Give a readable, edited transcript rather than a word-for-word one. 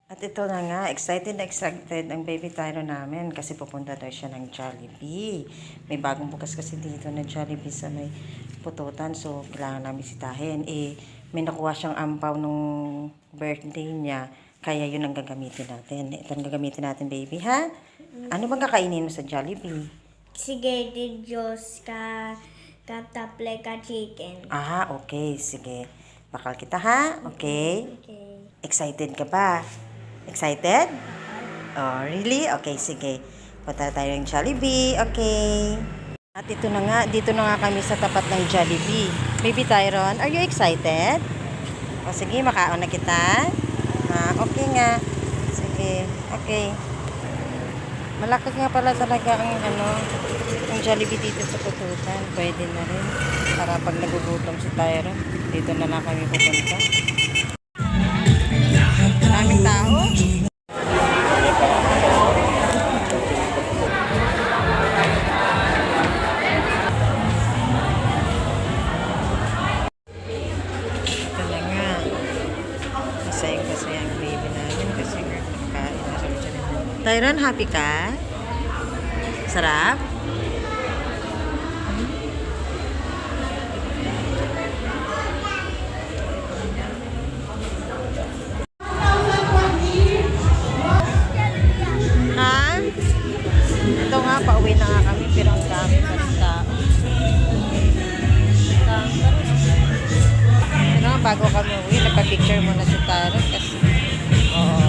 At ito na nga, excited na excited ang baby Tyro namin kasi pupunta daw siya ng Jollibee. May bagong bukas kasi dito na Jollibee sa may Pututan, so kailangan namin sitahin. May nakuha siyang ampaw nung birthday niya, kaya yun ang gagamitin natin. Ito ang gagamitin natin, baby, ha? Ano bang kakainin mo sa Jollibee? Sige, di Diyos ka taple ka chicken. Okay, sige. Bakal kita, ha? Okay. Okay. Excited ka ba? Excited? Oh, really? Okay, sige. Punta tayo ng Jollibee. Okay. At ito na nga, dito na nga kami sa tapat ng Jollibee. Baby Tyron, are you excited? O sige, makaon na kita. Okay nga. Sige, okay. Malaki nga pala talaga ang Jollibee dito sa Pututan. Pwede na rin. Para pag nagugutom si Tyron, dito na lang kami pupunta. Maraming tao. Ito na nga. Masayang-masayang baby namin kasi nagkain na sa lutsa nito. Tyron, happy ka? Sarap? Ito nga, pauwi na nga kami pero ang dami pa rin tao. Pero nga, bago kami uwi, nagpa-picture muna si Taro kasi, oo,